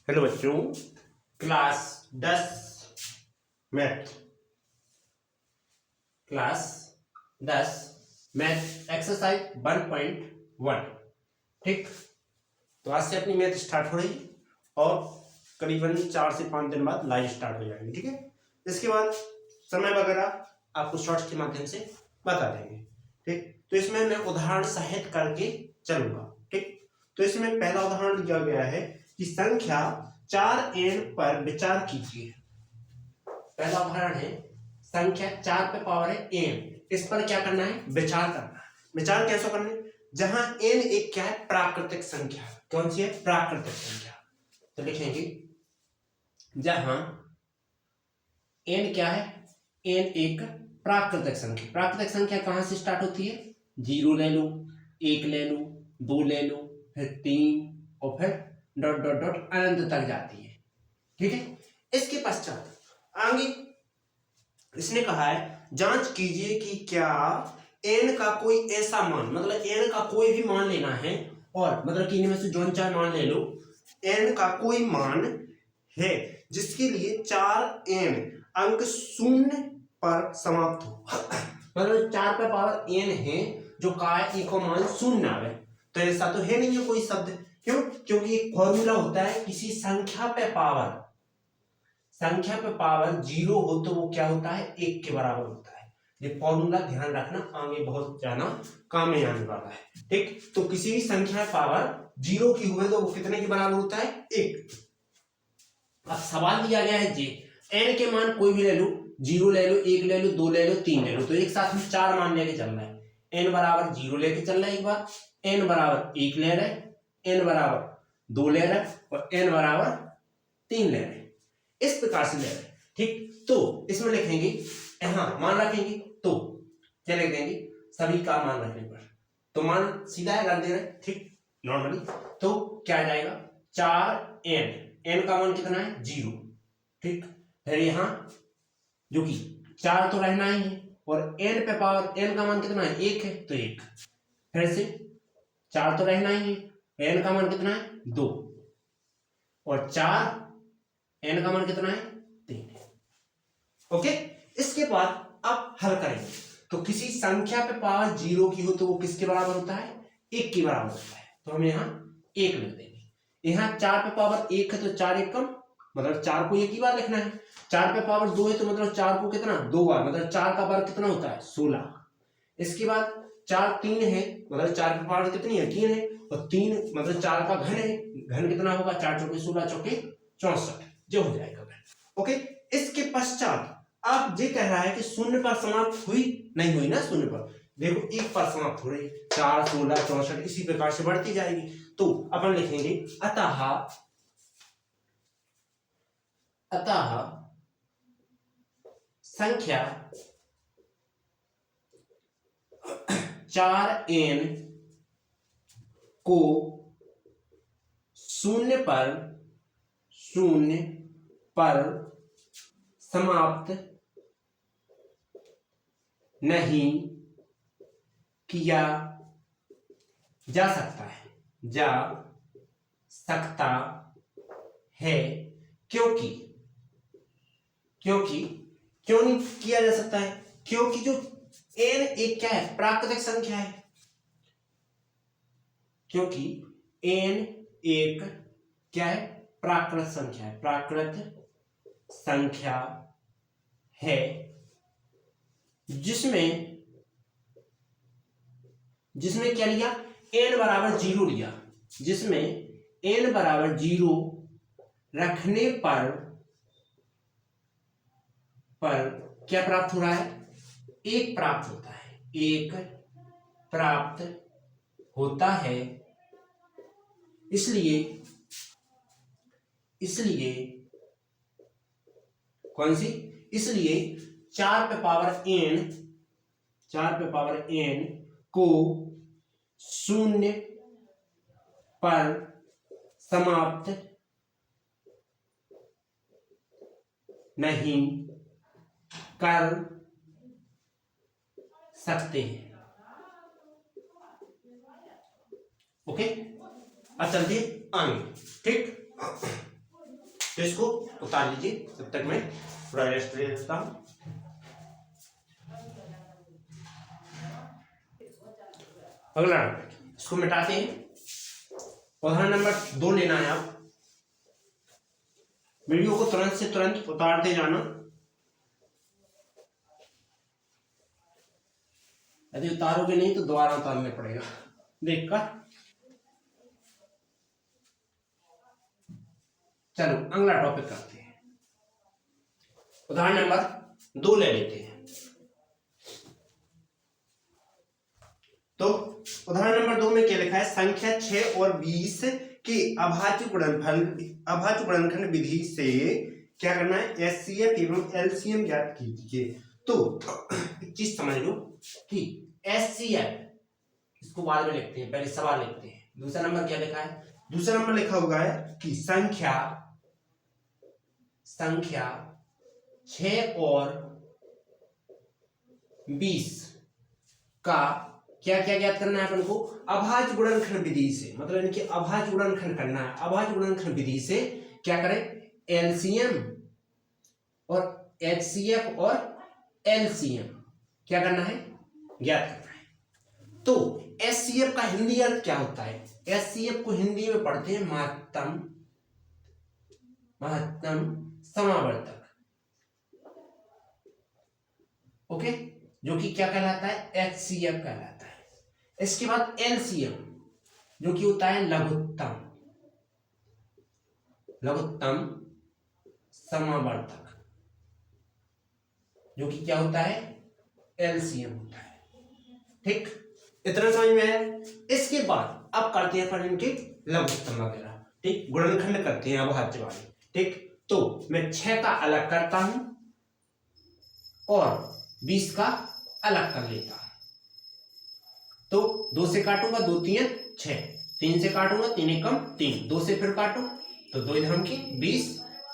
Hello बच्चों, class 10 math class 10 math exercise 1.1। ठीक, तो आज से अपनी मैथ स्टार्ट हो रही है और करीबन 4 से 5 दिन बाद लाइव स्टार्ट हो जाएगी। ठीक है, इसके बाद समय वगैरह आपको शॉर्ट्स के माध्यम से बता देंगे। ठीक, तो इसमें मैं उदाहरण सहित करके चलूंगा। ठीक, तो इसमें पहला उदाहरण दिया गया है कि संख्या 4n पर विचार कीजिए। पहला उदाहरण है संख्या 4 पे पावर है n, इस पर क्या करना है? विचार करना है। विचार कैसे करना है? जहां n एक क्या है? प्राकृतिक संख्या। कौन सी है? प्राकृतिक संख्या। तो लिखेंगे जहां n क्या है? n एक प्राकृतिक संख्या। प्राकृतिक संख्या कहां से स्टार्ट होती है? 0 ले लो, 1 ले लो, 2 ले लो, फिर 3 और फिर डॉट डॉट डॉट अनंत तक जाती है। ठीक है, इसके पश्चात आगे इसने कहा है जांच कीजिए कि क्या n का कोई ऐसा मान, मतलब n का कोई भी मान लेना है और मतलब कि इनमें से जो चाहे मान ले लो, n का कोई मान है जिसके लिए 4n अंक शून्य पर समाप्त हो। मतलब 4 पे पावर n है जो का है को मान शून्य आवे, तो ऐसा तो है नहीं है कोई शब्द। क्यों? क्योंकि एक फॉर्मूला होता है किसी संख्या पे पावर 0 हो तो वो क्या होता है? 1 के बराबर होता है। ये फॉर्मूला ध्यान रखना, आगे बहुत ज्यादा काम में आने वाला है। ठीक, तो किसी भी संख्या पावर 0 की हुए तो वो कितने के बराबर होता है? 1। अब सवाल दिया गया है जी n के मान कोई भी ले लो, 0 ले लो, 1 ले लो, 2 ले लो, 3 ले लो, तो एक साथ में 4 मान लेके चलना है। n बराबर 0 लेके चल रहा है एक बार, n बराबर 1 ले रहे, n बराबर 2 ले रहे और n बराबर 3 ले रहे, इस प्रकार से ले रहे। ठीक, तो इसमें लिखेंगे हाँ मान रखेंगे, तो क्या लिख देंगे? सभी का मान रखने पर तो मान सीधा रख दे रहे। ठीक, नॉर्मली तो क्या आ जाएगा? 4n, n का मान कितना है? 0। ठीक, फिर यहाँ जो कि 4 तो रहना ही है और n पे पावर n का मान कितना है? 1 है, तो 1। फिर से 4 तो रहना ही है, n का मान कितना है? 2 और 4 n का मान कितना है? 3। ओके, इसके बाद अब हल करेंगे तो किसी संख्या पे पावर 0 की हो तो वो किसके बराबर होता है? 1 के बराबर होता है। तो हम यहाँ 1 लिख देंगे। यहाँ 4 पे पावर 1 है तो 4 1 कम, मतलब 4 को एक ही बार लिखना है। 4 पे पावर 2 है तो मतलब 4 को कितना? 2 बार, मतलब 4 का वर्ग कितना होता है? 16। इसके बाद 4 3 है, मतलब 4 पे पावर कितनी है? 3 है और 3 मतलब 4 का घन है, घन कितना होगा? 4 चौके 16 चौके 64, जो हो जाएगा। ओके, इसके पश्चात आप ये कह रहा है कि शून्य पर समाप्त हुई? नहीं हुई ना, शून्य पर देखो 1 पर समाप्त हो रही, 4 16 64 इसी प्रकार से बढ़ती जाएगी। तो अपन लिखेंगे अतः संख्या 4n को शून्य पर समाप्त नहीं किया जा सकता है। क्योंकि क्यों नहीं किया जा सकता है? क्योंकि जो n एक क्या है? प्राकृतिक संख्या है। क्योंकि n एक क्या है? प्राकृत संख्या है, प्राकृत संख्या है जिसमें क्या लिया? n बराबर 0 लिया, जिसमें n बराबर 0 रखने पर क्या प्राप्त हो रहा है? 1 प्राप्त होता है, 1 प्राप्त होता है। इसलिए कौन सी? इसलिए 4 पे पावर n को शून्य पर समाप्त नहीं कर सकते हैं। ओके, अब चलते आगे। ठीक, तो इसको उतार लीजिए, तब तक मैं थोड़ा रेस्ट ले लेता हूं। अगला इसको मिटाते हैं। उदाहरण नंबर 2 लेना है। आप वीडियो को तुरंत से तुरंत उतारते जाना, यदि उतारोगे नहीं तो दोबारा उतारना पड़ेगा देखकर। चलो अगला टॉपिक करते हैं। उदाहरण नंबर 2 ले लेते हैं। तो उदाहरण नंबर 2 में क्या लिखा है, संख्या 6 और 20 के अभाज्य गुणनखंड विधि से क्या करना है, एचसीएफ एवं एलसीएम ज्ञात कीजिए। तो एक चीज समझ लो कि एचसीएफ इसको बाद में लिखते हैं, पहले सवाल लिखते हैं। दूसरा नंबर क्या लिखा है, दूसरा नंबर लिखा हुआ है कि संख्या 6 और 20 का क्या क्या ज्ञात करना है अपन को, अभाज्य गुणनखंड विधि से, मतलब इनके अभाज्य गुणनखंड करना है। अभाज्य गुणनखंड विधि से क्या करें, एलसीएम और एचसीएफ और एलसीएम क्या करना है, ज्ञात करना है। तो एचसीएफ का हिंदी अर्थ क्या होता है, एचसीएफ को हिंदी में पढ़ते हैं महत्तम समावर्तक। ओके, जो कि क्या कहलाता है, एचसीएफ कहलाता है। इसके बाद एलसीएम जो कि होता है लघुत्तम समावर्तक, जो कि क्या होता है, एलसीएम होता है। ठीक, इतना समझ में आया। इसके बाद अब करते हैं अपन इनके लघुत्तम वगैरह। ठीक, गुणनखंड करते हैं अभाज्य वाले। ठीक, तो मैं 6 का अलग करता हूं और 20 का अलग कर लेता हूं। तो 2 से काटूंगा, 2 3 6, 3 से काटूंगा, 3 एकम 3, 2 से फिर काटू तो 2 इधर की 20,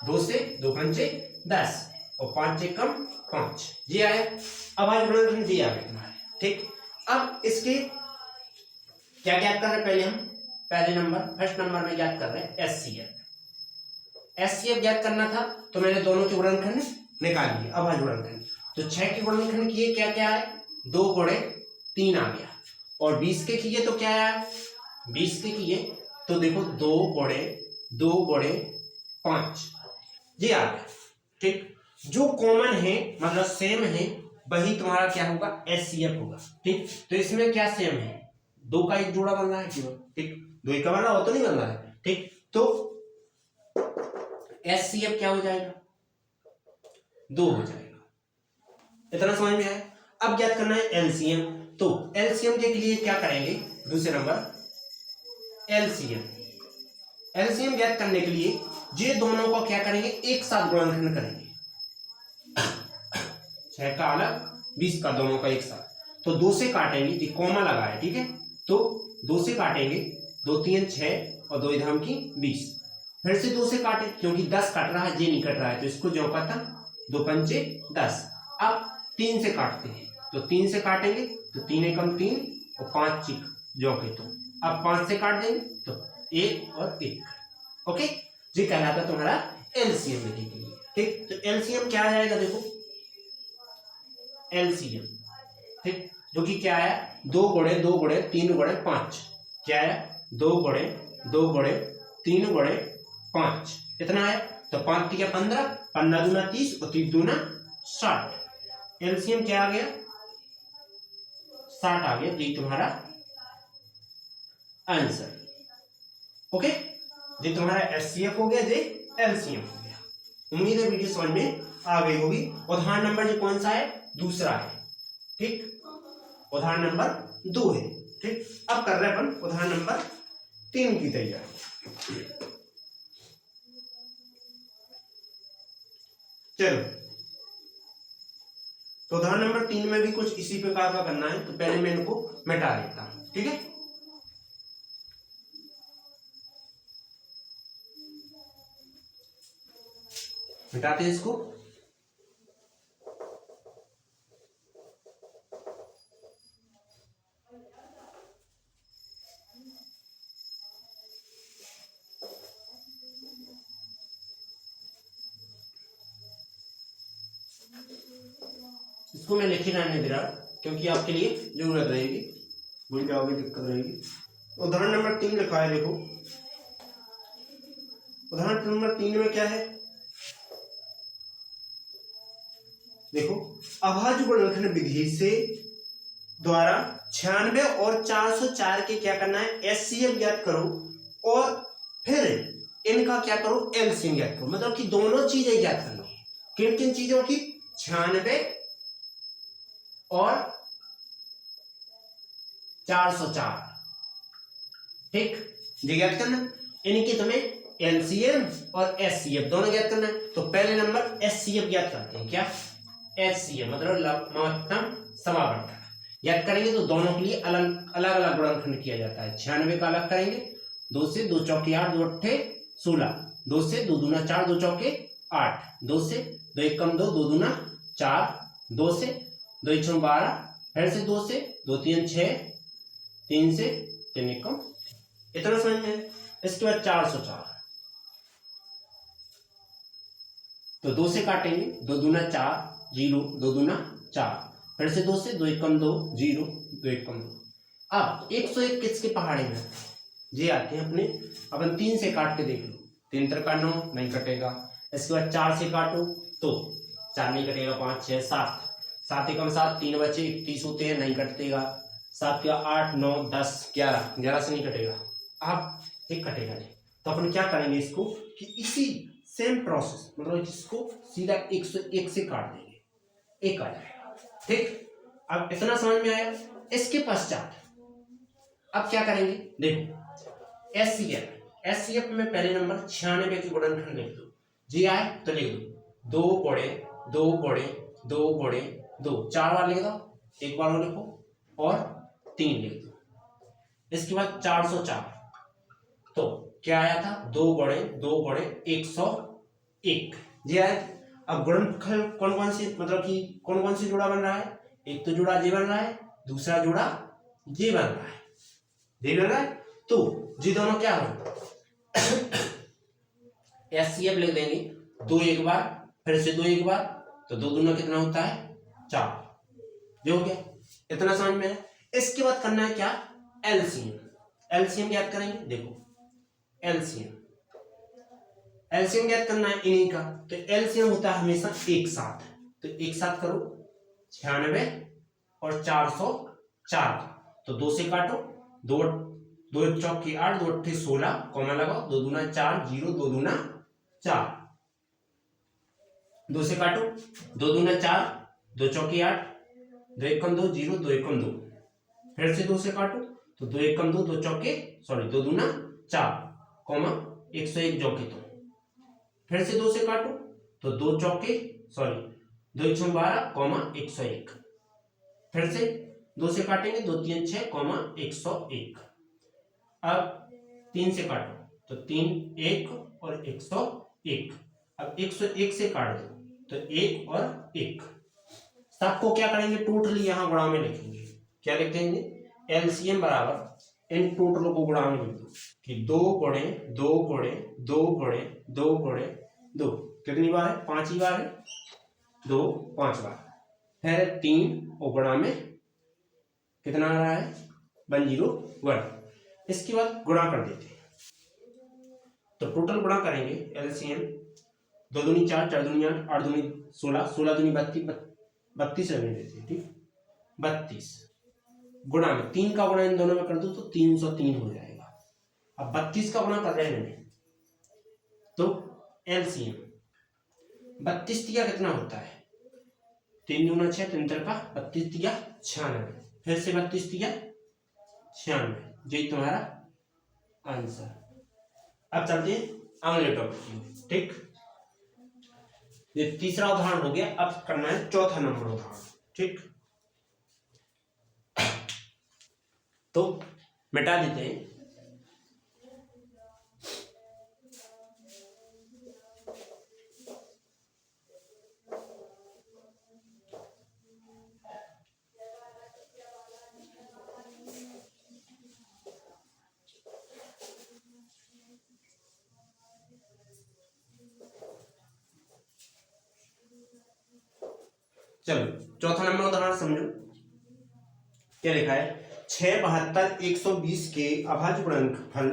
2 से 2 पंचे 10 और 5 एकम 5, ये आया अभाज्य गुणनखंड, ये आ गया। ठीक, अब इसके क्या ज्ञात कर रहे हैं, पहले हम फर्स्ट नंबर में ज्ञात कर रहे हैं एचसीएफ ज्ञात करना था। तो मैंने दोनों के गुणनखंड निकाल लिए, अभाज्य गुणनखंड। तो 6 के गुणनखंड किए, क्या क्या है, 2 गुणे 3 आ गया, और 20 के किए तो क्या है, 20 के किए तो देखो 2 गुणे 5, ये आ गया। ठीक, जो कॉमन है मतलब सेम है वही तुम्हारा क्या होगा, एचसीएफ होगा। ठीक, तो इसमें क्या सेम है, 2 का एक जोड़ा बन रहा है केवल। ठीक, 2 का बन रहा हो तो नहीं बन रहा है। ठीक, तो एचसीएफ क्या हो जाएगा, 2 हो जाएगा। इतना समझ में आया। अब ज्ञात करना है एलसीएम। तो एलसीएम के लिए क्या करेंगे, दूसरे नंबर एलसीएम ज्ञात करने के लिए ये दोनों को क्या करेंगे, एक साथ गुणनखंड करेंगे। 6 का अलग, 20 का, दोनों का एक साथ। तो 2 से काटेंगे, कॉमा लगा है, ठीक है, तो 2 से काटेंगे, 2 3 6 और 2 इधम की 20, फिर से 2 से काटे क्योंकि 10 कट रहा है, ये नहीं कट रहा है, तो इसको जो पता 2 पंचे 10। अब 3 से काटते हैं, तो 3 से काटेंगे तो 3 एकम 3 और 5 चिक जो के, तो अब 5 से काट देंगे तो 1 और 1। ओके, ये कहलाता तुम्हारा एलसीएम विधि के लिए। ठीक, तो एलसीएम क्या आ जाएगा, देखो एलसीएम, ठीक, जो कि क्या है, 2 गुणे 2 गुणे 3 गुणे 5, क्या है, 2 गुणे 2 गुणे 3 गुणे 5, इतना है। तो 5 3 15, 15 दूना 30 और 30 दूना 60। एलसीएम क्या आ गया, 60 आ गया, ये तुम्हारा आंसर। ओके, ये तुम्हारा एचसीएफ हो गया, ये एलसीएम हो गया। उम्मीद है वीडियो समझ में आ गई होगी। उदाहरण नंबर जो कौन सा है, दूसरा है। ठीक, उदाहरण नंबर 2 है। ठीक, अब कर रहे हैं अपन उदाहरण नंबर 3 की तैयारी। चलो, तो उदाहरण नंबर 3 में भी कुछ इसी प्रकार का करना है। तो पहले मैं इनको मिटा देता हूं, ठीक है। मिटाते हैं इसको। इसको मैं लिखे रहने दे रहा क्योंकि आपके लिए जरूरत रहेगी, भूल जाओगे दिक्कत रहेगी। उदाहरण नंबर 3 लिखा है, देखो उदाहरण नंबर 3 में क्या है, देखो अभाज्य गुणनखंड विधि से द्वारा 96 और 404 के क्या करना है, एचसीएफ ज्ञात करो और फिर इनका क्या करो, एलसीएम ज्ञात करो। मतलब कि दोनों चीजें ज्ञात करना। किन किन चीजों की, 96 और 404, ठीक, ये ज्ञात करना। इनकी तुम्हें एलसीएम और एचसीएफ दोनों ज्ञात करना है। तो पहले नंबर एचसीएफ ज्ञात करते हैं। क्या, एचसीएफ मतलब महत्तम समावर्तन ज्ञात करेंगे। तो दोनों के लिए अलग अलग गुणनखंड किया जाता है। 96 का अलग करेंगे, 2 से 2 चौके 8, 2 अट्ठे 16, 2 से 2 दूना 4, 2 चौके 8, 2 से 2 एक कम 2, 2 दूना 4, 2 से 2 एक 12, फिर से 2 से 2 3 6, 3 से 3 एक कम, इतना समझ में। इसके बाद 404, तो 2 से काटेंगे, 2 दूना 4, 0, 2 दूना 4, फिर से 2 से 2 एक कम 2, 0, 2 एक कम 2। अब 101 किसके पहाड़े में ये आते हैं अपने, अपन 3 से काट के देख लो, 3 3 9 नहीं कटेगा। इसके बाद 4 से काटो तो 4 नहीं कटेगा, 5 6 7, 7 एकम 7, 3 बचे 31 होते हैं, नहीं कटेगा। 7 का 8 9 10 11, 11 से नहीं कटेगा। अब एक कटेगा नहीं, तो अपन क्या करेंगे इसको कि इसी सेम प्रोसेस, मतलब इसको सीधा 101 से काट देंगे, एक आ जाएगा, ठीक। अब इतना समझ में आया। इसके पश्चात अब क्या करेंगे, देखो एचसीएफ में पहले नंबर 96 की गुणनखंड लिख दो। जी आए तो लिख दो 2 कोड़े 2 कोड़े 2 कोड़े 2, 4 बार लिख दो, एक बार और लिखो और 3 लिख दो। इसके बाद 404, तो क्या आया था, 2 कोड़े 2 कोड़े 101, जी आए। अब गुणनखंड कौन कौन से, मतलब कि कौन कौन से जोड़ा बन रहा है, एक तो जोड़ा ये बन रहा है, दूसरा जोड़ा ये बन रहा है, ये बन रहा है। तो जी दोनों क्या हो, एचसीएफ लिख देंगे, 2 एक बार, फिर से 2 एक बार, तो 2 दूना कितना होता है 4, जो हो गया। इतना समझ में है। इसके बाद करना है क्या, एलसीएम याद करेंगे। देखो एलसीएम याद करना है इन्हीं का, तो एलसीएम होता है हमेशा एक साथ, तो एक साथ करो 96 और 404, तो 2 से काटो, 2 2 एक चौके 8, 2 अट्ठे 16, कॉमा लगाओ, 2 दूना 4, 0, 2 दूना 4, 2 से काटो, 2 दूना 4, 2 चौके 8, 2 एक कम 2, 0, 2 एक कम 2, फिर से 2 से काटो, तो 2 एक कम 2, 2 चौके 2 दूना 4, कॉमा 101 चौके, तो फिर से 2 से काटो, तो 2 चौके 2 एक 12, कॉमा 101, फिर से 2 से काटेंगे, 2 3 6, कॉमा 101। अब 3 से काटो, तो 3 1 और 101। अब 101 से काट दो, तो 1 और 1, सबको क्या करेंगे, टोटली यहां गुणा में लिखेंगे। क्या लिख देंगे, एलसीएम बराबर इन टोटलों को गुणा में लिख दो कि 2 कोड़े 2 कोड़े 2 कोड़े 2 कोड़े 2, कितनी बार है, 5 ही बार है, 2 5 बार, फिर 3 और गुणा में कितना आ रहा है 101। इसके बाद गुणा कर देते हैं, तो टोटल गुणा करेंगे एलसीएम, 2 दूनी 4, 4 दूनी 8, 8 दूनी 16, 16 दूनी 32, 32 रहने देते हैं, ठीक, 32 गुणा में 3 का गुणा इन दोनों में कर दो, तो 303 हो जाएगा। अब 32 का गुणा कर रहे हैं मैंने, तो एलसीएम 32 दिया कितना होता है, 3 दूना 6, 3 का 32 दिया 96, फिर से 32 दिया 96, यही तुम्हारा आंसर। अब चलते हैं अगले टॉपिक, ठीक। ये तीसरा उदाहरण हो गया, अब करना है चौथा नंबर उदाहरण, ठीक। तो मिटा देते हैं, चलो चौथा नंबर उदाहरण समझो। क्या लिखा है? 6, 72, 120 के अभाज्य गुणनफल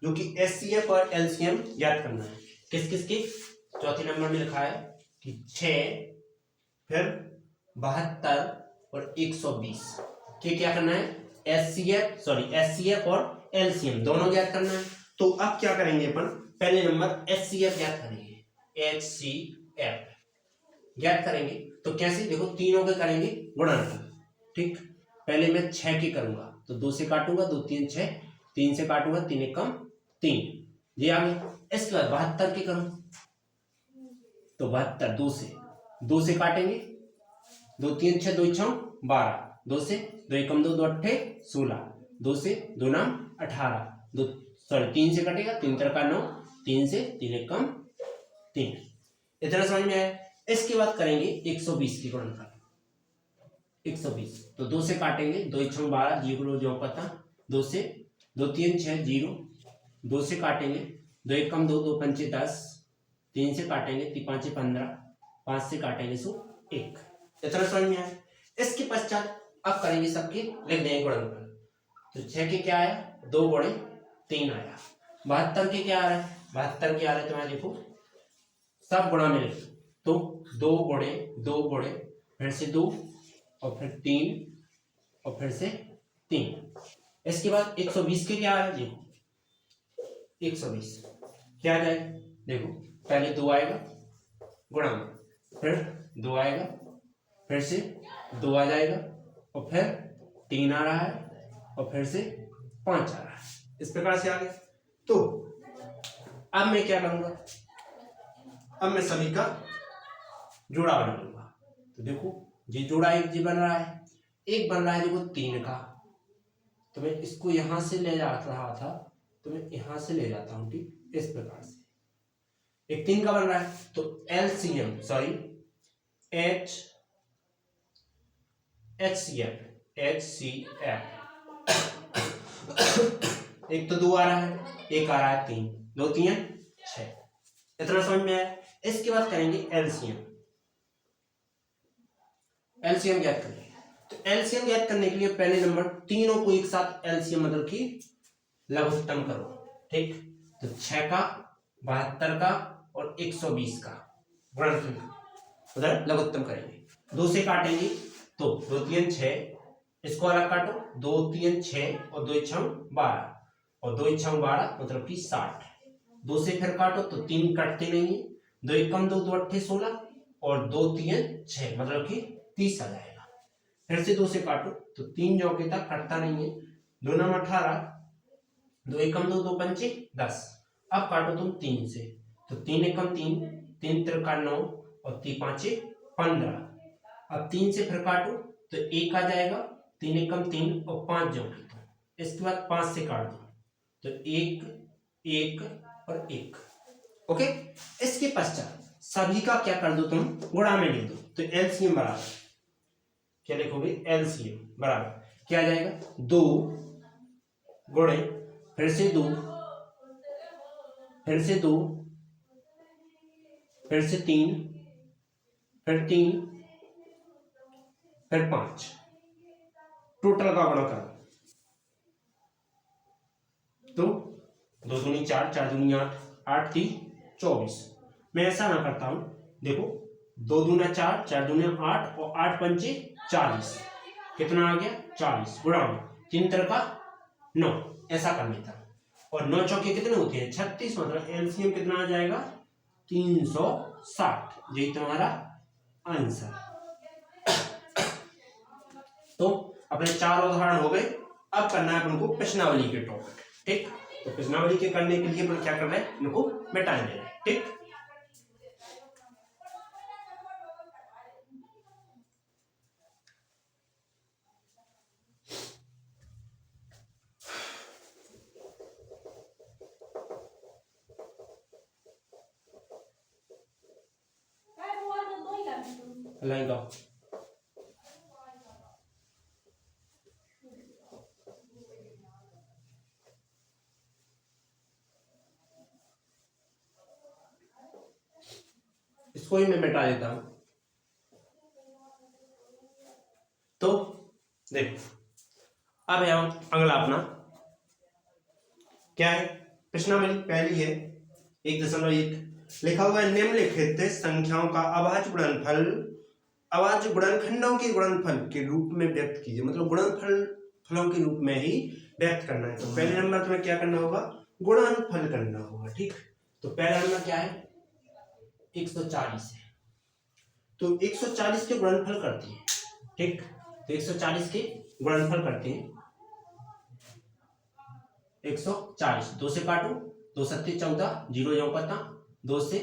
जो कि एचसीएफ और एलसीएम ज्ञात करना है। किस किस की? चौथे नंबर में लिखा है कि 6 फिर 72 और 120 के क्या करना है? एचसीएफ और एलसीएम दोनों ज्ञात करना है। तो अब क्या करेंगे अपन? पहले नंबर एचसीएफ ज्ञात करेंगे। एचसीएफ ज्ञात करेंगे तो कैसे? देखो तीनों के करेंगे गुणनफल। ठीक, पहले मैं 6 की करूंगा तो 2 से काटूंगा, 2 3 6, 3 से काटूंगा, 3 1 कम 3, ये आ गया। इसके बाद 72 की करूं तो 72 2 से काटेंगे, 2 3 6 2 6 12, 2 से 2 1 2 2 8 16, 2 से 2 9 18, 2 सॉरी 3 से कटेगा, 3 3 9, 3 से 3 1 कम 3। इतना समझ में आया? इसके बाद करेंगे 120 की गुणनफल। 120 तो 2 से काटेंगे, 2 1 12 जीरो जो पता, 2 से 2 3 6 0, 2 से काटेंगे, 2 1 कम 2 2 5 10, 3 से काटेंगे, 3 5 15, 5 से काटेंगे सो 1। इतना समझ में आया? इसके पश्चात अब करेंगे सबके लिख देंगे गुणनफल। तो 6 के क्या आया? 2 गुणे 3 आया। 72 के क्या आ रहा है? 72 के आ रहा है तुम्हारे देखो सब गुणा में लिख तो 2 गुणे 2 गुणे फिर से 2 और फिर 3 और फिर से 3। इसके बाद 120 के क्या आ रहा है? देखो 120 क्या आ जाएगा? देखो पहले 2 आएगा गुणा में, फिर 2 आएगा, फिर से 2 आ जाएगा और फिर 3 आ रहा है और फिर से 5 आ रहा है। इस प्रकार से आ गया। तो अब मैं क्या करूंगा? अब मैं सभी का जोड़ा बना लूंगा। तो देखो ये जोड़ा एक जी बन रहा है, एक बन रहा है देखो 3 का, तो मैं इसको यहां से ले जा रहा था तो मैं यहां से ले जाता हूं। ठीक, इस प्रकार से एक 3 का बन रहा है तो एलसीएम सॉरी एचसीएफ एक तो 2 आ रहा है, एक आ रहा है 3, 2 3 6। इतना समझ में आया? इसके बाद करेंगे एलसीएम। एलसीएम ज्ञात करेंगे तो एलसीएम ज्ञात करने के लिए पहले नंबर तीनों को एक साथ एलसीएम मतलब कि लघुत्तम करो। ठीक, तो 6 का 72 का और 120 का गुणनफल उधर लघुत्तम करेंगे। 2 से काटेंगे तो 2 3 6, इसको अलग काटो, 2 3 6 और 2 6 12 और 2 6 12 मतलब कि 60। 2 से फिर काटो तो 3 कटते नहीं है, 2 1 कम 2 2 8 16 और 2 3 6 मतलब कि 30 आ जाएगा। फिर से 2 से काटो तो 3 जो के तक कटता नहीं है, 2 9 18, 2 1 कम 2 2 5 10। अब काटो तुम 3 से तो 3 1 कम 3, 3 3 का 9 और 3 5 15। अब 3 से फिर काटो तो 1 आ जाएगा, 3 1 कम 3 और 5 जो की तो इसके बाद 5 से काट दो तो 1 1 और 1। ओके, इसके पश्चात सभी का क्या कर दो तुम गुणा में लिख दो। तो एलसीएम बराबर क्या लिखोगे? एलसीएम बराबर क्या आ जाएगा? 2 गुणे फिर से 2 फिर से 2 फिर से 3 फिर 3 फिर 5, टोटल का गुणा करो तो 2 दूनी 4, 4 दूनी 8, 8 3 24। मैं ऐसा ना करता हूं, देखो 2 दूना 4, 4 दूना 8 और 8 पंचे 40, कितना आ गया? 40 गुणा में 3 तरह का 9, ऐसा कर लेता हूं। और 9 चौके कितने होते हैं? 36, मतलब एलसीएम कितना आ जाएगा? 360। यही तुम्हारा आंसर। तो अपने 4 उदाहरण हो गए। अब करना है अपन को प्रश्नावली के टॉपिक। ठीक, तो प्रश्नावली के करने के लिए अपन क्या कर रहे हैं? इनको मिटा दे रहे हैं। ठीक, लाएगा इसको ही मैं मिटा देता हूं। देखो अब है अगला अपना क्या है, प्रश्नावली पहली है 1.1 लिखा हुआ है निम्नलिखित संख्याओं का अभाज्य गुणनफल अभाज्य गुणनखंडों के गुणनफल के रूप में व्यक्त कीजिए, मतलब गुणनफल फलों के रूप में ही व्यक्त करना है। तो पहले नंबर तुम्हें क्या करना होगा, गुणनफल करना होगा। ठीक, तो पहला नंबर क्या है 140 है, तो 140 के गुणनफल करते हैं। ठीक, तो 140 के गुणनफल करते हैं 140, 2 से काटो, 2 सत्ते 14, 0 जाओ पता, 2 से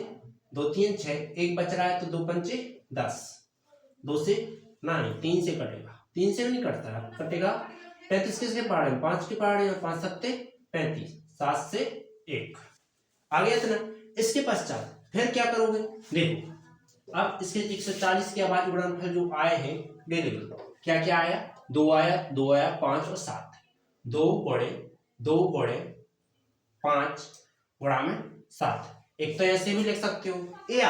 2 3 6, एक बच रहा है तो 2 पंचे 10, 2 से नहीं 3 से कटेगा, 3 से नहीं कटता है, कटेगा 35 किसके पहाड़े में 5 के पहाड़े में, 5 सत्ते 35, 7 से 1 आ गया इतना। इसके पश्चात फिर क्या करोगे, देखो अब इसके 140 के अभाज्य गुणनफल जो आए हैं ले लो, क्या क्या आया, 2 आया, 2 आया, 5 और 7, 2 गुणे 5 गुणा में 7, एक तो ऐसे भी लिख सकते हो या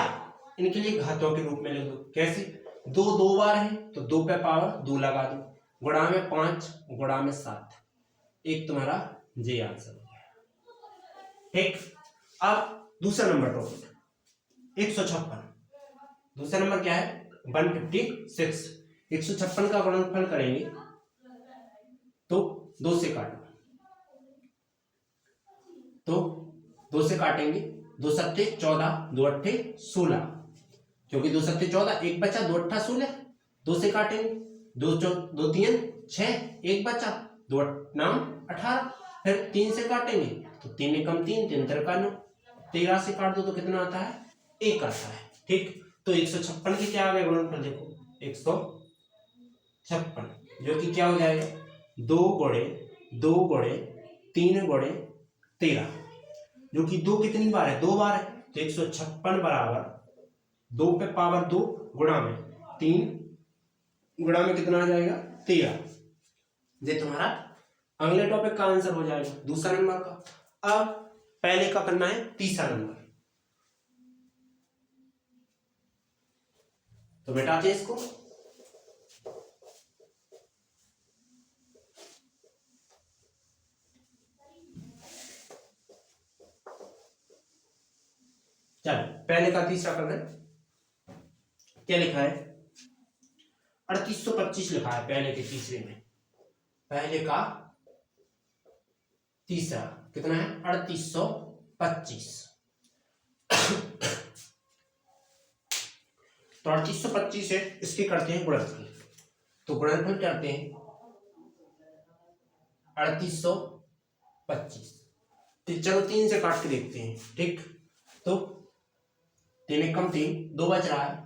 इनके लिए घातों के रूप में लिख दो। कैसे, 2 2 बार है तो 2 पे पावर 2 लगा दो, गुणा में 5 गुणा में 7, एक तुम्हारा जे आंसर हो गया। ठीक, अब दूसरा नंबर टॉपिक 156, दूसरा नंबर क्या है 156, 156 का गुणनफल करेंगे तो 2 से काटो, तो 2 से काटेंगे, 2 सत्ते 14, 2 अट्ठे 16, क्योंकि 2 सत्ते 14, एक बचा, 2 अट्ठा 16, 2 से काटेंगे, 2 3 6, एक बचा, 2 9 18, फिर 3 से काटेंगे तो 3 एकम 3, 3 तिरका 9, 13 से काट दो तो कितना आता है 1 आता है। ठीक, तो 156 के क्या आ गए गुणनफल, देखो 156 जो कि क्या हो जाएगा 2 गुणे 3 गुणे 13, जो कि 2 कितनी बार है 2 बार है, तो 156 बराबर 2 पे पावर 2 गुणा में 3 गुणा में कितना आ जाएगा 13, ये तुम्हारा अगले टॉपिक का आंसर हो जाएगा दूसरा नंबर का। अब पहले का करना है तीसरा नंबर, तो मिटाते हैं इसको, चलो पहले का तीसरा कर रहे, क्या लिखा है 3825 लिखा है पहले के तीसरे में, पहले का तीसरा कितना है 3825, तो 3825 है, इसके करते हैं गुणनफल, तो गुणनफल करते हैं 3825, चलो 3 से काट के देखते हैं। ठीक, तो 3 एकम 3, 2 बच रहा है,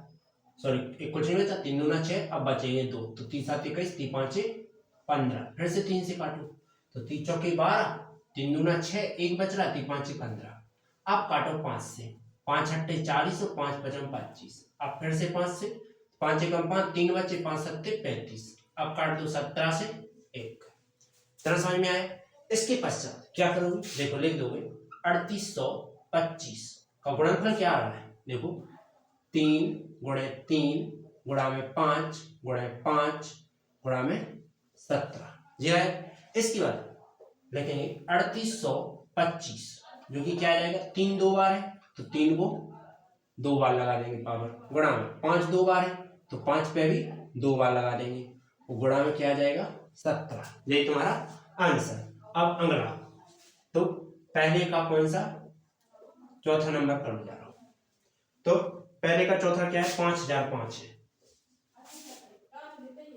सॉरी एक कुछ नहीं बचा, 3 दूना 6, अब बचेंगे 2, तो 3 7 21, 3 5 15, फिर से 3 से काटो तो 3 चौके 12, 3 दूना 6, एक बच रहा, 3 5 15, अब काटो 5 से, 5 अट्ठे 40 और 5 पचम 25, अब फिर से 5 से, 5 एकम 5, 3 बचे, 5 सत्ते 35, अब काट दो 17 से 1, तरह समझ में आया। इसके पश्चात क्या करोगे, देखो लिख दोगे 3825 का गुणनफल क्या आ रहा है, देखो 3 गुणे 3 गुणा में 5 गुणे 5 गुणा में 17, जी है। इसके बाद लिखेंगे 3825 जो कि क्या आ जाएगा, 3 2 बार है तो 3 को 2 बार लगा देंगे पावर, गुणा में 5 2 बार है तो 5 पे भी 2 बार लगा देंगे, वो गुणा में क्या आ जाएगा 17, यही तुम्हारा आंसर। अब अगला, तो पहले का कौन सा चौथा नंबर पर जा रहा हूं, तो पहले का चौथा क्या है 5005 है,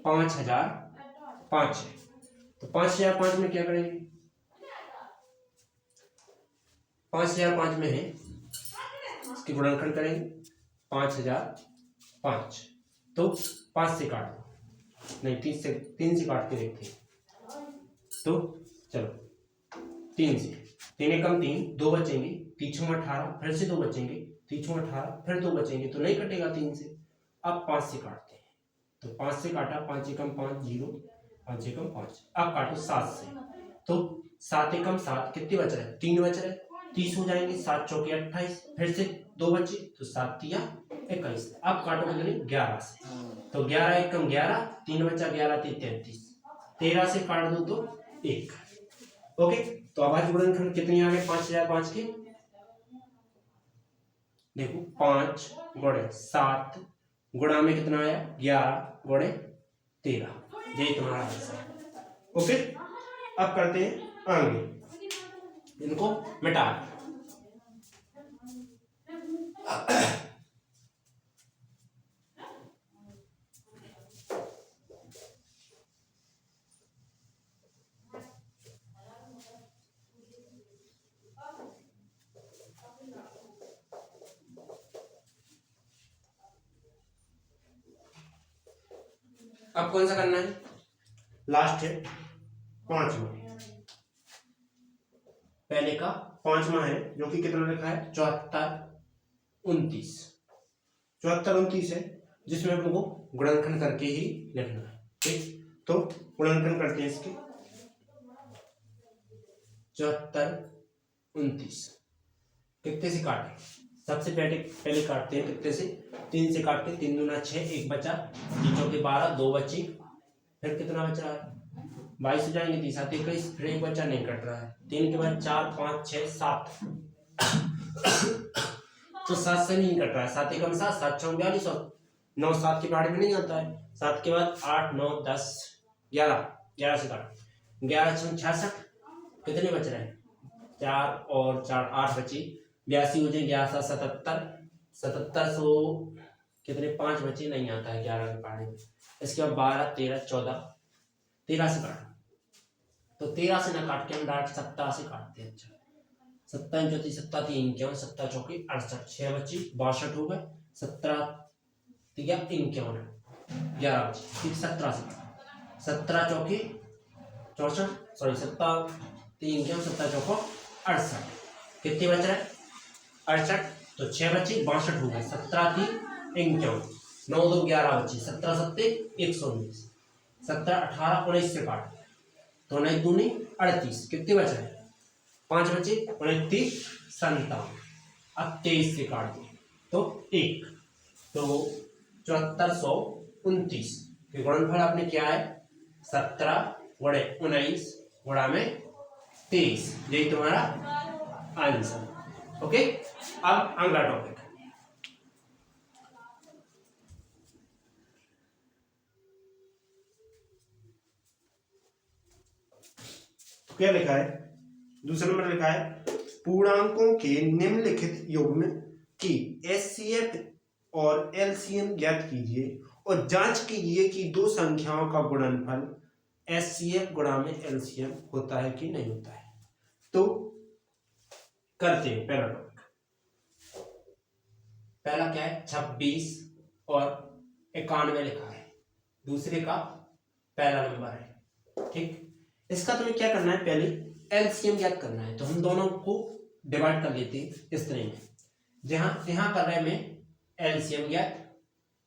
5005 है, तो 5005 में क्या करेंगे, 5005 में है इसकी गुणनखंड करेंगे 5005, तो 5 से काट दो, नहीं 3 से काट के देखते हैं, तो चलो 3 से, 3 एकम 3, 2 बचेंगे, 3 6 18, फिर से 2 बचेंगे, 3 6 18, फिर 2 बचेंगे, तो नहीं कटेगा 3 से, अब 5 से काटते हैं, तो 5 से काटा, 5 एकम 5 0, 5 एकम 5, अब काटो 7 से, तो 7 एकम 7, कितने बच रहे 3 बच रहे, 30 हो जाएंगे, 7 चौके 28, फिर से 2 बचे तो 7 तिया 21, अब काटो कितने 11 से, तो 11 एकम 11, 3 बचा 11 3 33, 13 से काट दो तो 1। ओके, तो अभाज्य गुणनखंड कितनी आ गई 5005 की? देखो 5 गुणे 7 गुणा में कितना आया 11 गुणे 13, यही तुम्हारा आंसर। ओके, अब करते हैं आगे, इनको मिटा। अब कौन सा करना है? लास्ट है 5वां। पहले का 5वां है जो कि कितना लिखा है 74 29, 74 29 है, जिसमें हम लोग को गुणनखंड करके ही लिखना है। ठीक, तो गुणनखंड करते हैं इसके। 74 29 कितने से काटे? सबसे पहले काटते हैं कितने से? 3 से काट के, 3 दूना 6, 1 बचा, 3 चौके 12, 2 बची, फिर कितना बच रहा है 22 हो जाएंगे, 3 7 21, फिर 1 बचा नहीं कट रहा है, 3 के बाद 4 5 6 7 तो 7 से नहीं कट रहा है, 7 एकम 7, 7 6 42 और 9 7 के बारे में नहीं आता है, 7 के बाद 8 9 10 11, 11 से काट, 11 6 66, कितने बच रहे हैं 4 और 4 8 बची, 82 हो जाए, 11 7 77, 77 सो कितने 5 बचे नहीं आता है 11 के पढ़ने में। इसके बाद 12 13 14, 13 से काट, तो 13 से ना काट के हम डायरेक्ट 17 से काटते हैं। अच्छा 17 चौथी 7 3 51, 7 चौकी 68, 6 बची 62 हो गए, 17 3 51, 11 बची, फिर 17 से काट, 17 चौकी 64, सॉरी 17 3 51, 17 चौको 68, कितने बच रहे हैं 68, तो 6 बची 62 हो गए, 17 3 51, 9 2 11 बची, 17 7 119, 17 18 19 से काट, तो 9 दूनी 38, कितने बच रहे 5 बचे 29 57, अब 23 से काट दो तो 1, तो 7429 के गुणनफल आपने क्या है 17 गुणे 19 गुणा में 23, यही तुम्हारा आंसर। ओके, अब अगला टॉपिक क्या लिखा है, दूसरा नंबर लिखा है पूर्णांकों के निम्नलिखित युग्म की एचसीएफ और एलसीएम ज्ञात कीजिए और जांच कीजिए कि दो संख्याओं का गुणनफल एचसीएफ गुणा में एलसीएम होता है कि नहीं होता है। तो करते हैं पहला टॉपिक। पहला क्या है 26 और 91 लिखा है, दूसरे का पहला नंबर है। ठीक, इसका तुम्हें क्या करना है पहले एलसीएम ज्ञात करना है, तो हम दोनों को डिवाइड कर लेते हैं इस तरह में, यहाँ कर रहे हैं मैं एलसीएम ज्ञात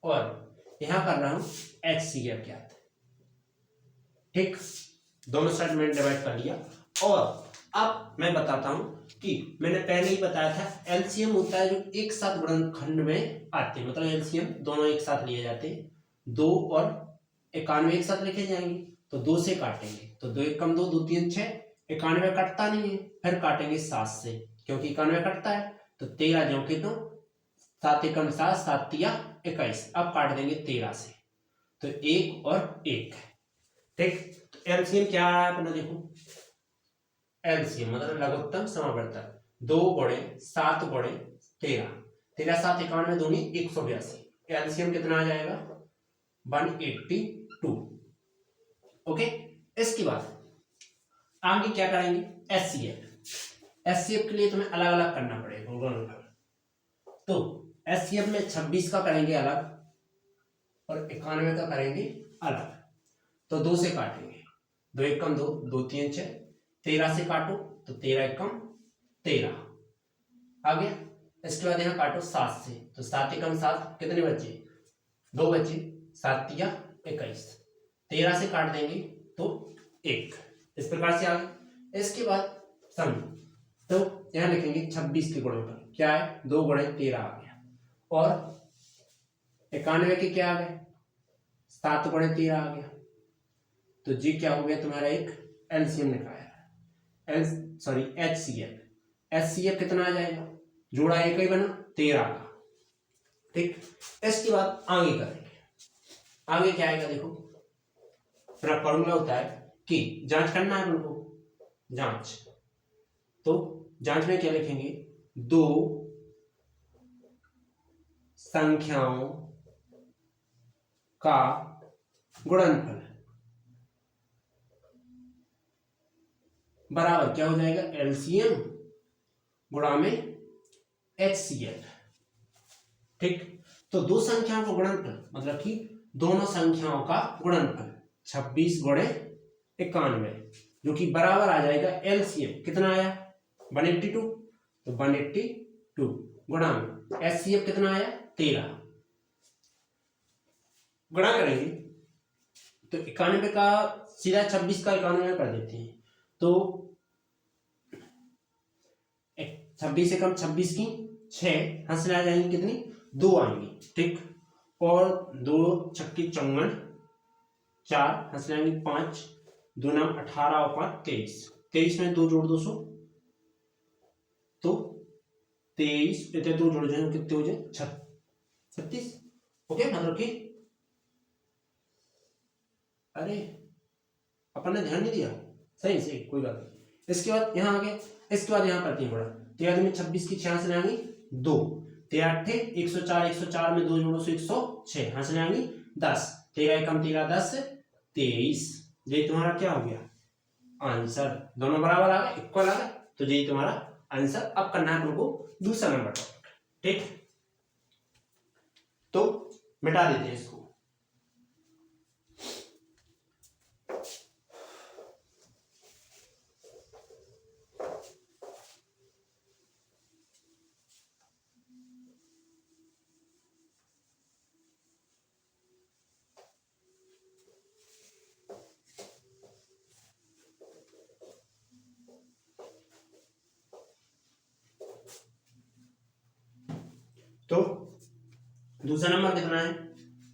और यहाँ कर रहा हूं एचसीएफ ज्ञात। ठीक, दोनों साइड में डिवाइड कर लिया और अब मैं बताता हूं कि मैंने पहले ही बताया था एलसीएम होता है जो एक साथ गुणनखंड में आते हैं, मतलब एलसीएम दोनों एक साथ लिए जाते हैं, 2 और 91 एक साथ लिखे जाएंगे, तो 2 से काटेंगे, तो 2 1 कम 2 2 3 6, 91 कटता नहीं है, फिर काटेंगे 7 से, क्योंकि 91 कटता है, तो 13 जो कि तो 7 1 7 7 3 21, अब काट देंगे 13 से, तो 1 और 1। ठीक, तो एलसीएम क्या है अपना देखो, एलसीएम मतलब लघुत्तम समावर्तक 2 गुणे 7 गुणे 13, 13 7 91 दूनी 182, एलसीएम कितना आ जाएगा 182। ओके, इसके बाद आगे क्या करेंगे एचसीएफ। एचसीएफ के लिए तुम्हें अलग अलग करना पड़ेगा, तो एचसीएफ में 26 का करेंगे अलग और 91 का करेंगे अलग, तो 2 से काटेंगे, 2 1 कम 2 2 3 6, 13 से काटो तो 13 1 13 आ गया। इसके बाद यहाँ काटो 7 से, तो 7 1 7, कितने बचे 2 बचे, 7 3 21, 13 से काट देंगे तो 1, इस प्रकार से आ गया। इसके बाद सम, तो यहाँ लिखेंगे 26 के गुणनफल क्या है 2 गुणे 13 आ गया, और 91 के क्या आ गए 7 गुणे 13 आ गया, तो जी क्या हो गया तुम्हारा, एक एलसीएम निकाला, एचसीएफ कितना आ जाएगा, जोड़ा एक ही बना 13 का। ठीक, इसके बाद आगे करेंगे। आगे क्या आएगा देखो, मेरा फॉर्मूला होता है कि जांच करना है उनको, जांच, तो जांच में क्या लिखेंगे, दो संख्याओं का गुणनफल बराबर क्या हो जाएगा, एलसीएम गुणा में एचसीएफ। ठीक, तो दो संख्याओं का गुणनफल मतलब कि दोनों संख्याओं का गुणनफल 26 गुणे 91, जो कि बराबर आ जाएगा एलसीएम कितना आया 182, तो 182 गुणा में एचसीएफ कितना आया 13, गुणा करेंगे तो 91 का सीधा 26 का 91 में कर देते हैं, तो 26 से कम 26 की 6 हंसने आ जाएंगी, कितनी 2 आएंगी। ठीक, और 2 छक्की 54, 4 हंसने आएंगी 5, 2 नाम 18 और 5 23, 23 में 2 जोड़ 200, तो 23 इतने 2 जोड़ जाएंगे कितने हो जाए 36। ओके, मतलब कि अरे अपन ने ध्यान नहीं दिया, सही सही कोई बात नहीं। इसके बाद यहाँ आगे, इसके बाद यहाँ करते हैं बड़ा, 13 में 26 की 6 हंसने आएंगी 2, 13 104, 104 में 2 जोड़ो 106 हंसने आएंगी 10, 13 कम 13 10 23, ये तुम्हारा क्या हो गया आंसर, दोनों बराबर आ गए, इक्वल आ गए, तो यही तुम्हारा आंसर। अब करना है तुमको दूसरा नंबर टॉपिक। ठीक, तो मिटा देते हैं इसको। तो दूसरा नंबर कितना है,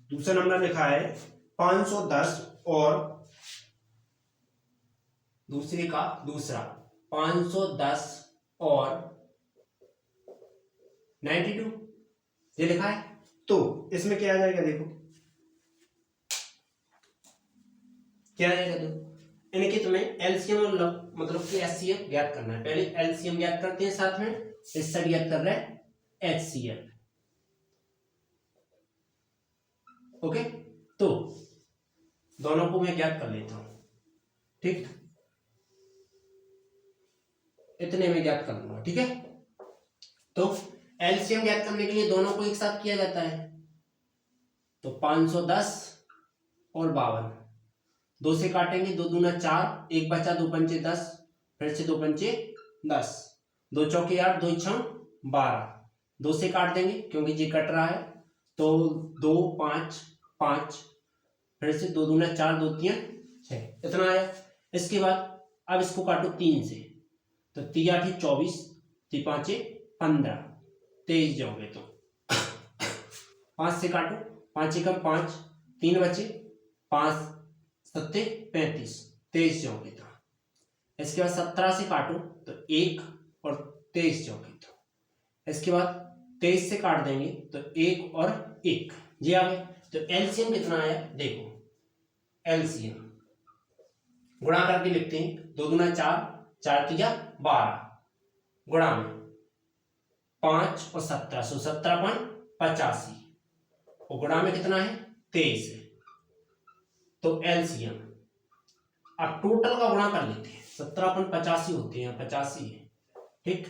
दूसरा नंबर लिखा है 510 और दूसरे का दूसरा 510 और 92 ये लिखा है। तो इसमें क्या आ जाएगा देखो, क्या आ जाएगा देखो, इनके तुम्हें एलसीएम और मतलब कि एचसीएफ ज्ञात करना है। पहले एलसीएम ज्ञात करते हैं, साथ में इस साइड ज्ञात कर रहे हैं एचसीएफ। ओके, तो दोनों को मैं ज्ञात कर लेता हूं। ठीक, इतने में ज्ञात कर लूंगा। ठीक है, तो एलसीएम ज्ञात करने के लिए दोनों को एक साथ किया जाता है, तो 510 और 52 2 से काटेंगे, 2 दूना 4, 1 बचा, 2 पंचे 10, फिर से 2 पंचे 10, 2 चौके 8, 2 छम 12, 2 से काट देंगे क्योंकि जी कट रहा है, तो 2 5 5, फिर से 2 दूना 4, 2 3 6, इतना आया। इसके बाद अब इसको काटो 3 से, तो 3 8 24, 3 5 15, 23 जाओगे तो 5 से काटो, 5 एकम 5, 3 बचे, 5 7 35, 23 जाओगे तो। इसके बाद 17 से काटो तो 1 और 23 जाओगे तो। इसके बाद 23 से काट देंगे तो 1 और 1 जी आ गए। तो एलसीएम कितना आया देखो, एलसीएम गुणा करके लिखते हैं, 2 दूना 4, 4 तिया 12, गुणा में 5 और 17, 17 85, और गुणा में कितना है 23 है, तो एलसीएम। अब टोटल का गुणा कर लेते हैं, 17 85 होते हैं, 85 है। ठीक,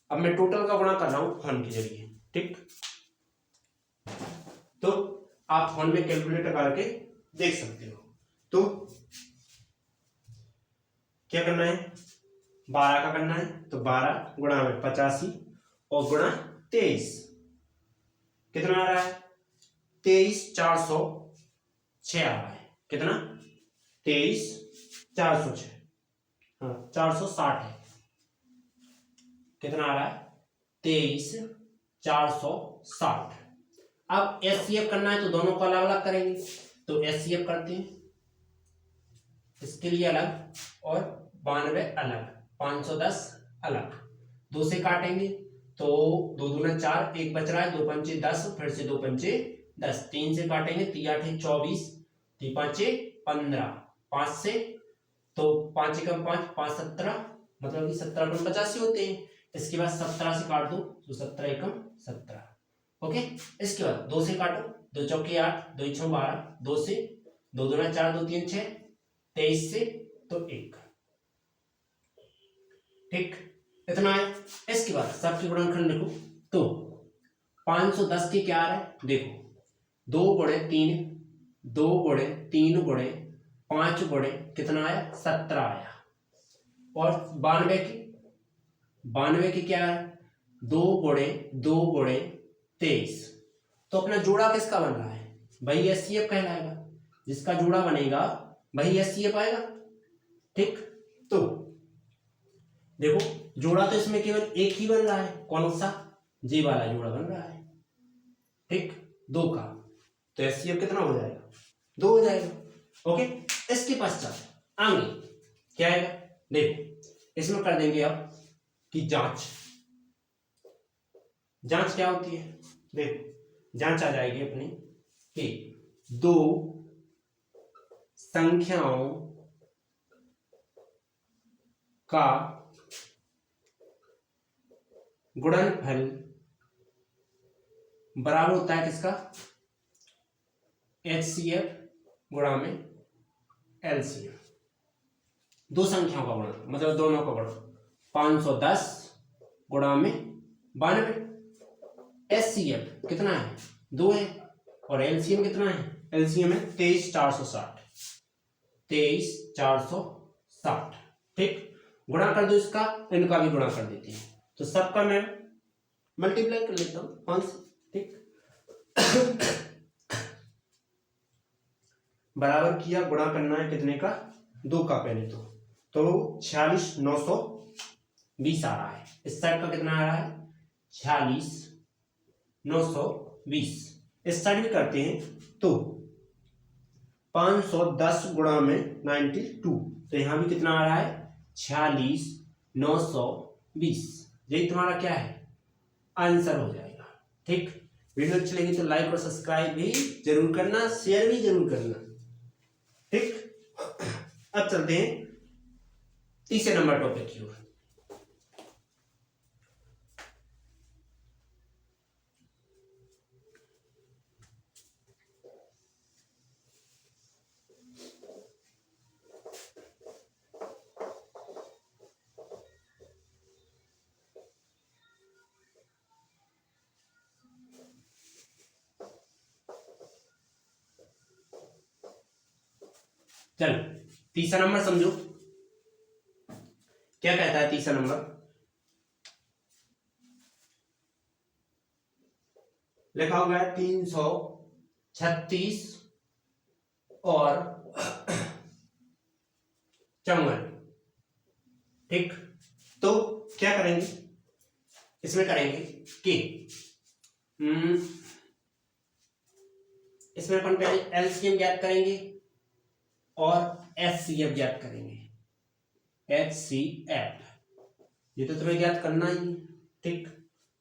अब मैं टोटल का गुणा कर रहा हूं फोन के जरिए। ठीक, तो आप फोन में कैलकुलेटर करके देख सकते हो। तो क्या करना है, 12 का करना है, तो 12 गुणा में 85 और गुणा 23 कितना आ रहा है 23 406 आ रहा है, कितना 23 406, हाँ 460 है, कितना आ रहा है 23 460। अब एचसीएफ करना है तो दोनों को अलग अलग करेंगे, तो एचसीएफ करते हैं, इसके लिए अलग और 92 अलग, 510 अलग। 2 से काटेंगे तो 2 दूना 4, 1 बच रहा है, 2 पंचे 10, फिर से 2 पंचे 10। 3 से काटेंगे, 3 8 24, 3 5 15, 5 से तो 5 एकम 5, 5 17, मतलब कि 17 पंच 85 होते हैं। इसके बाद 17 से काट दो तो 17 एकम 17। ओके, इसके बाद 2 से काटो, 2 चौके 8, 2 छः 12, 2 से 2 दूना 4, 2 3 6, 23 से तो 1। ठीक, इतना है। इसके बाद सबके गुणनखंड लिखो तो 510 के क्या आ रहा है देखो, 2 गुणे 3, 2 गुणे 3 गुणे 5 गुणे कितना आया 17 आया। और 92 की क्या है 2 गुणे 2 गुणे 23। तो अपना जोड़ा किसका बन रहा है भाई, एचसीएफ कहलाएगा। जिसका जोड़ा बनेगा वही एचसीएफ आएगा। ठीक, तो देखो जोड़ा तो इसमें केवल एक ही बन रहा है, कौन सा, जी वाला जोड़ा बन रहा है। ठीक, 2 का, तो एचसीएफ कितना हो जाएगा 2 हो जाएगा। ओके, इसके पश्चात आगे क्या आएगा देखो, इसमें कर देंगे अब कि जांच। जांच क्या होती है देखो, जांच आ जाएगी अपनी कि 2 संख्याओं का गुणनफल बराबर होता है किसका, एचसीएफ गुणा में एलसीएम। 2 संख्याओं का गुणन मतलब दोनों का गुणन, 510 गुणा में 92। एचसीएफ कितना है 2 है, और एलसीएम कितना है, एलसीएम है 23460, 23460। ठीक, गुणा कर दो इसका, इनका भी गुणा कर देते हैं। तो सबका मैं मल्टीप्लाई कर लेता हूं 5 से। ठीक, बराबर किया, गुणा करना है कितने का 2 का पहले तो 46,920 आ रहा है। इस साइड का कितना आ रहा है 46,920। इस साइड भी करते हैं तो 510 गुणा में 92, तो यहां भी कितना आ रहा है 46,920। यही तुम्हारा क्या है आंसर हो जाएगा। ठीक, वीडियो अच्छी लगी तो लाइक और सब्सक्राइब भी जरूर करना, शेयर भी जरूर करना। ठीक, अब चलते हैं तीसरे नंबर टॉपिक की ओर। चलो तीसरा नंबर समझो क्या कहता है। तीसरा नंबर लिखा हुआ है 336 और 54। ठीक, तो क्या करेंगे इसमें, करेंगे कि इसमें अपन पहले एलसीएम ज्ञात करेंगे और एचसीएफ ज्ञात करेंगे। एचसीएफ ये तो तुम्हें ज्ञात करना ही। ठीक,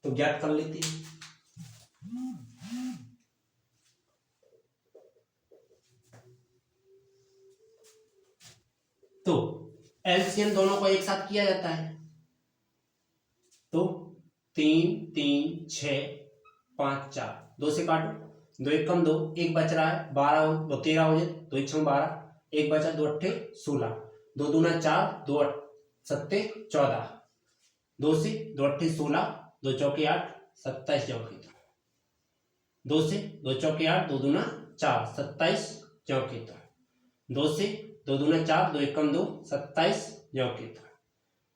तो ज्ञात कर लेते हैं। तो एलसीएम दोनों को एक साथ किया जाता है तो 3 3 6 5 4, 2 से काटो, 2 एक कम 2, 1 बच रहा है 12, 13 हो जाए, 2 6 12, 1 बचा 2 8 16, 2 दूना 4, 2 7 14, 2 से 2 8 16, 2 चौके 8, 27 चौके 2 से 2 चौके 8, 2 दूना 4, 27 चौके 2 से 2 दूना 4, 2 एक कम 2, 27 चौके।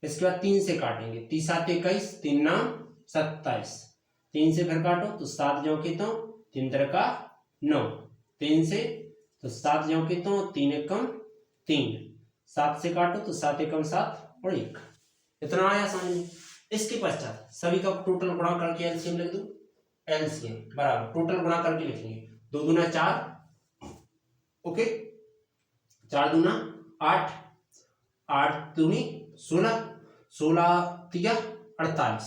इसके बाद 3 से काटेंगे, 3 7 21, 3 9 27, 3 से फिर काटो तो 7 चौके 3 3 का 9, 3 से तो 7 चौके 3 एकम 3, 7 से काटो तो 7 एकम 7 और 1, इतना आया समझ में। इसके पश्चात सभी का टोटल गुणा करके एलसीएम लिख दो। एलसीएम बराबर टोटल गुणा करके लिखेंगे, 2 दूना 4, ओके 4 दूना 8, 8 दूनी 16, 16 तिया 48,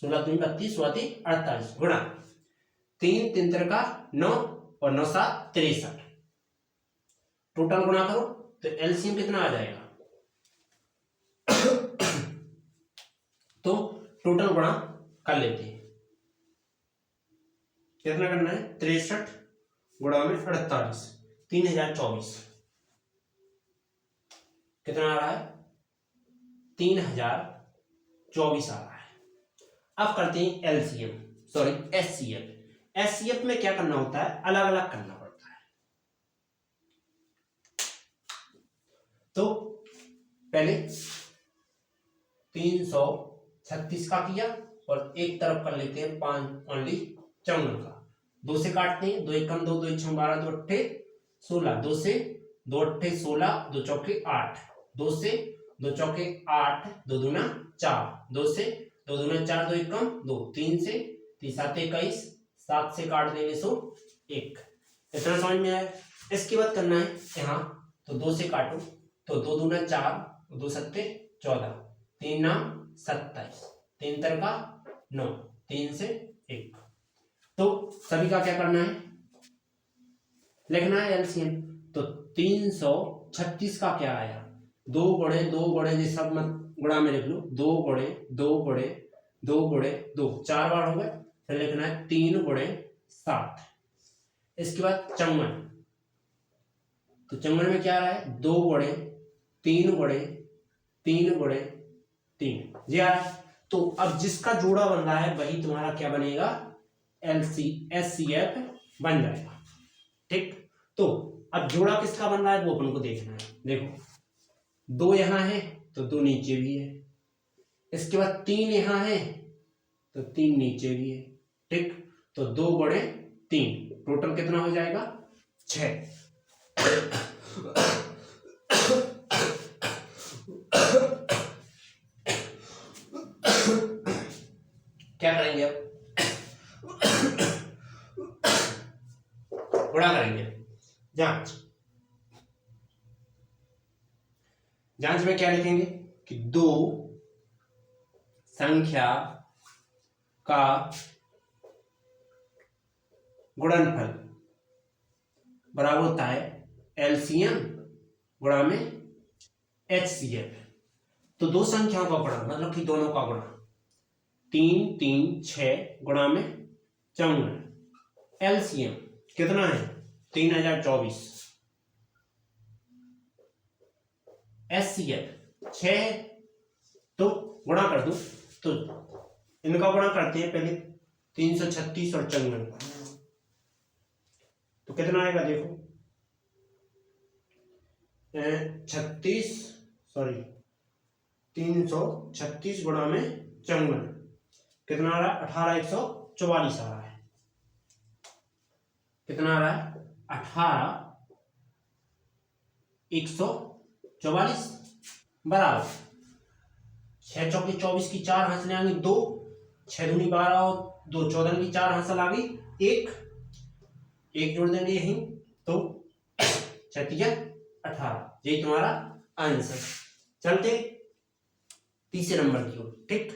16 दूनी 32, 16 ती 48 गुणा 3 3 का 9 और 9 7 63। टोटल गुणा करो तो एलसीएम कितना आ जाएगा। तो टोटल गुणा कर लेते हैं। कितना करना है, 63 गुणा में 48, 3024 कितना आ रहा है, 3024 आ रहा है। अब करते हैं एलसीएम, सॉरी एचसीएफ। एचसीएफ में क्या करना होता है, अलग अलग करना पड़ता है। तो पहले 336 का किया और एक तरफ कर लेते हैं 5 ओनली 54 का। 2 से काटते हैं, 2 एकम 2, 2 छम 12, 2 अट्ठे 16, 2 से 2 अट्ठे 16, 2 चौके 8, 2 से 2 चौके 8, 2 दूना 4, 2 से 2 दूना 4, 2 एकम 2, 3 से 3 7 21, 7 से काट देंगे 101। इतना समझ में आया। इसके बाद करना है यहाँ, तो 2 से काटो तो 2 दूना 4, 2 सत्ते 14, 3 नाम 27, 3 तर का 9, 3 से 1। तो सभी का क्या करना है, लिखना है एलसीएम। तो 336 का क्या आया, 2 गुणे 2 गुणे ये सब मत गुणा में लिख लो, 2 गुणे 2 गुणे 2 गुणे 2, 4 बार हो गए। फिर लिखना है 3 गुणे 7। इसके बाद 54, तो 54 में क्या आ रहा है, 2 गुणे 3 गुणे 3 गुणे 3 जी आ रहा है। तो अब जिसका जोड़ा बन रहा है वही तुम्हारा क्या बनेगा, एचसीएफ बन जाएगा। ठीक, तो अब जोड़ा किसका बन रहा है वो अपन को देखना है। देखो 2 यहां है तो 2 नीचे भी है, इसके बाद 3 यहां है तो 3 नीचे भी है। ठीक, तो 2 गुणे 3 टोटल कितना हो जाएगा, 6। क्या करेंगे अब, गुणा करेंगे। जांच, जांच में क्या लिखेंगे कि 2 संख्या का गुणनफल बराबर होता है एलसीएम गुणा में एचसीएफ। तो 2 संख्याओं का गुणा मतलब कि दोनों का गुणा, 3 3 6 गुणा में 54, एलसीएम कितना है 3024, एचसीएफ 6। तो गुणा कर दो, तो इनका गुणा करते हैं पहले 336 और 54, तो कितना आएगा देखो, 336 गुणा में 54 कितना आ रहा है, 18144 आ रहा है। कितना आ रहा है, 18144 बराबर 6 चौके 24 की 4 हासिलें आ गई 2, 6 दूनी 12 और 2 14 की 4 हासिल आ गई 1 जोड़ देंगे यही, तो 18। यही तुम्हारा आंसर। चलते तीसरे नंबर की ओर। ठीक।